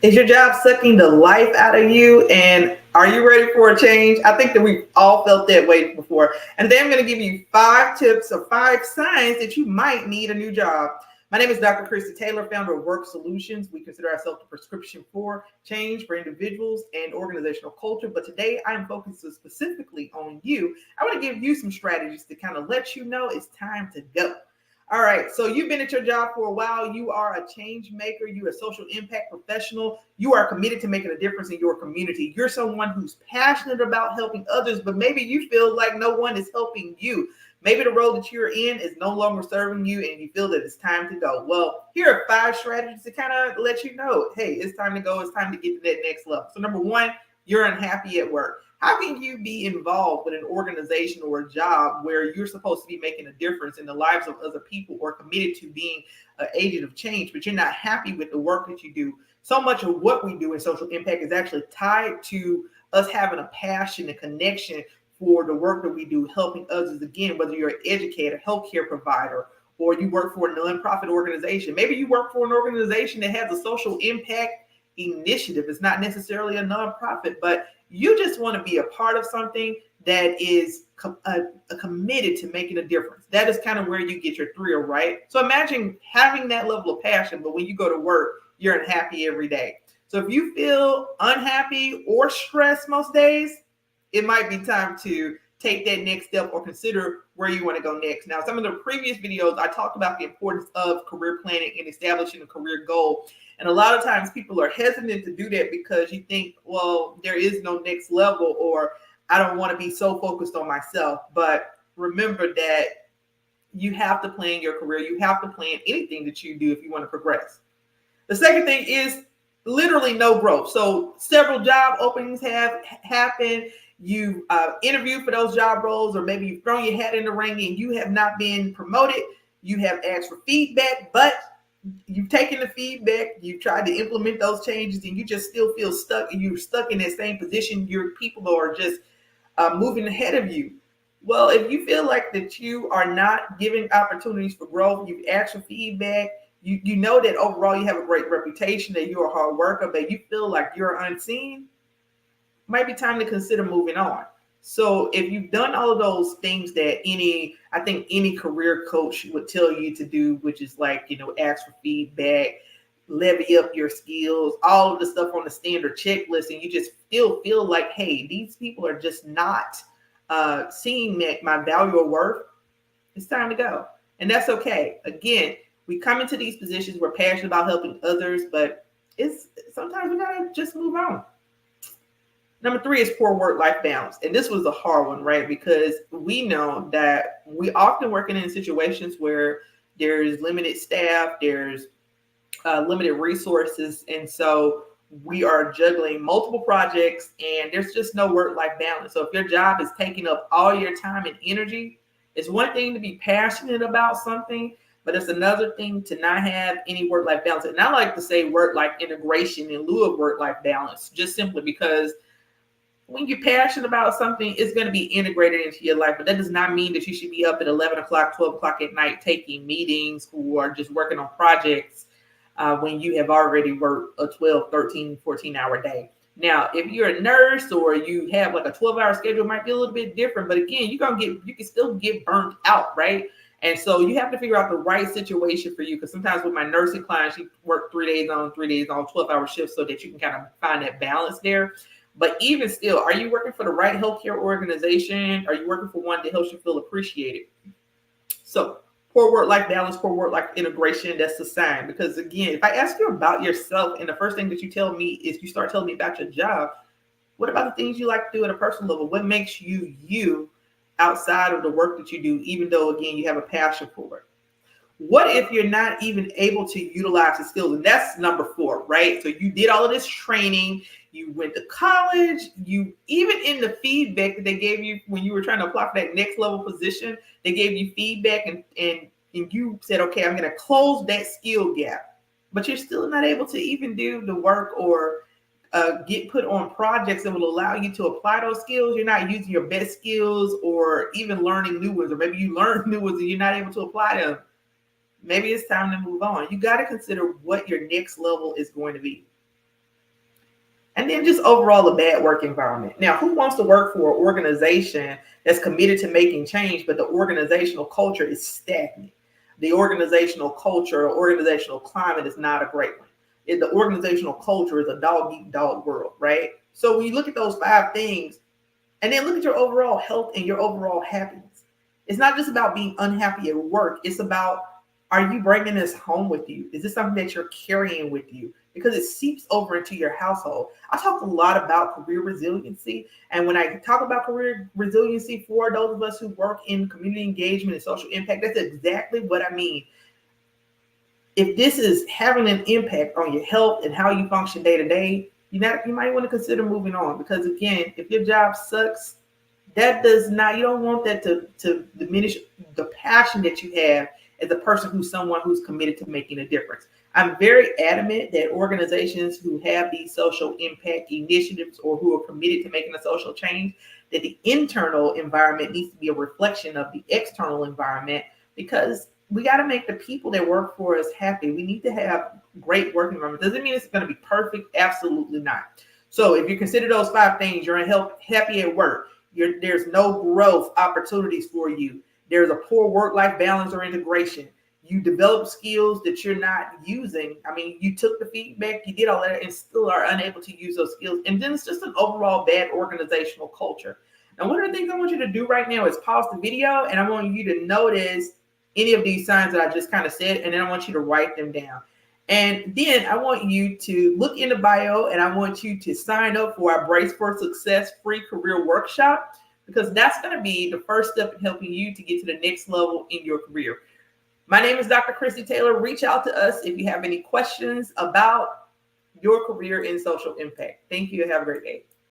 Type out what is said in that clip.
Is your job sucking the life out of you? And are you ready for a change? I think that we've all felt that way before. And then I'm going to give you 5 tips or 5 signs that you might need a new job. My name is Dr. Christy Taylor, founder of Work Solutions. We consider ourselves the prescription for change for individuals and organizational culture. But today I am focused specifically on you. I want to give you some strategies to kind of let you know it's time to go. All right, so you've been at your job for a while. You are a change maker. You're a social impact professional. You are committed to making a difference in your community. You're someone who's passionate about helping others, but maybe you feel like no one is helping you. Maybe the role that you're in is no longer serving you and you feel that it's time to go. Well, here are 5 strategies to kind of let you know, hey, it's time to go. It's time to get to that next level. So number 1, you're unhappy at work. How can you be involved with an organization or a job where you're supposed to be making a difference in the lives of other people or committed to being an agent of change, but you're not happy with the work that you do? So much of what we do in social impact is actually tied to us having a passion and connection for the work that we do, helping others. Again, whether you're an educator, healthcare provider, or you work for a nonprofit organization. Maybe you work for an organization that has a social impact initiative. It's not necessarily a nonprofit, but you just want to be a part of something that is committed to making a difference. That is kind of where you get your thrill, right? So imagine having that level of passion, but when you go to work, you're unhappy every day. So if you feel unhappy or stressed most days, it might be time to take that next step or consider where you want to go next. Now, some of the previous videos, I talked about the importance of career planning and establishing a career goal. And a lot of times people are hesitant to do that because you think, well, there is no next level, or I don't want to be so focused on myself. But remember that you have to plan your career. You have to plan anything that you do if you want to progress. The second thing is literally no growth. So several job openings have happened. You interviewed for those job roles, or maybe you've thrown your hat in the ring and you have not been promoted. You have asked for feedback, but you've taken the feedback, you've tried to implement those changes, and you just still feel stuck, and you're stuck in that same position. Your people are just moving ahead of you. Well, if you feel like that you are not giving opportunities for growth, you've asked for feedback, you know that overall you have a great reputation, that you're a hard worker, but you feel like you're unseen, might be time to consider moving on. So if you've done all of those things that I think any career coach would tell you to do, which is like, ask for feedback, levy up your skills, all of the stuff on the standard checklist, and you just still feel like, hey, these people are just not seeing my value or worth, it's time to go. And that's okay. Again, we come into these positions, we're passionate about helping others, but sometimes we gotta just move on. Number 3 is poor work-life balance. And this was a hard one, right? Because we know that we often working in situations where there's limited staff, there's limited resources. And so we are juggling multiple projects and there's just no work-life balance. So if your job is taking up all your time and energy, it's one thing to be passionate about something, but it's another thing to not have any work-life balance. And I like to say work-life integration in lieu of work-life balance, just simply because when you're passionate about something, it's going to be integrated into your life. But that does not mean that you should be up at 11 o'clock, 12 o'clock at night taking meetings or just working on projects when you have already worked a 12, 13, 14-hour day. Now, if you're a nurse or you have like a 12-hour schedule, it might be a little bit different. But again, you can still get burnt out, right? And so you have to figure out the right situation for you. Because sometimes with my nursing clients, she worked 3 days on, 3 days on, 12-hour shifts so that you can kind of find that balance there. But even still, are you working for the right healthcare organization? Are you working for one that helps you feel appreciated? So poor work-life balance, poor work-life integration, that's a sign. Because again, if I ask you about yourself and the first thing that you tell me is you start telling me about your job, what about the things you like to do at a personal level? What makes you you outside of the work that you do, even though, again, you have a passion for it? What if you're not even able to utilize the skills? And that's number 4, right? So you did all of this training, you went to college, you even in the feedback that they gave you when you were trying to apply for that next level position, they gave you feedback and you said, okay, I'm going to close that skill gap, but you're still not able to even do the work or get put on projects that will allow you to apply those skills. You're not using your best skills or even learning new ones, or maybe you learn new ones and you're not able to apply them. Maybe it's time to move on. You got to consider what your next level is going to be. And then just overall a bad work environment. Now, who wants to work for an organization that's committed to making change, but the organizational culture is stagnant? The organizational culture or organizational climate is not a great one. The organizational culture is a dog eat dog world, right? So when you look at those 5 things, and then look at your overall health and your overall happiness. It's not just about being unhappy at work. It's about, are you bringing this home with you? Is this something that you're carrying with you? Because it seeps over into your household. I talk a lot about career resiliency. And when I talk about career resiliency for those of us who work in community engagement and social impact, that's exactly what I mean. If this is having an impact on your health and how you function day to day, you might want to consider moving on. Because again, if your job sucks, that does not, you don't want that to diminish the passion that you have as a person someone who's committed to making a difference. I'm very adamant that organizations who have these social impact initiatives or who are committed to making a social change, that the internal environment needs to be a reflection of the external environment, because we got to make the people that work for us happy. We need to have great work environment. Doesn't mean it's going to be perfect. Absolutely not. So if you consider those 5 things, you're happy at work. There's no growth opportunities for you. There's a poor work-life balance or integration. You develop skills that you're not using. I mean, you took the feedback, you did all that, and still are unable to use those skills. And then it's just an overall bad organizational culture. Now, one of the things I want you to do right now is pause the video, and I want you to notice any of these signs that I just kind of said, and then I want you to write them down. And then I want you to look in the bio, and I want you to sign up for our Brace for Success free career workshop, because that's going to be the first step in helping you to get to the next level in your career. My name is Dr. Christy Taylor. Reach out to us if you have any questions about your career in social impact. Thank you. Have a great day.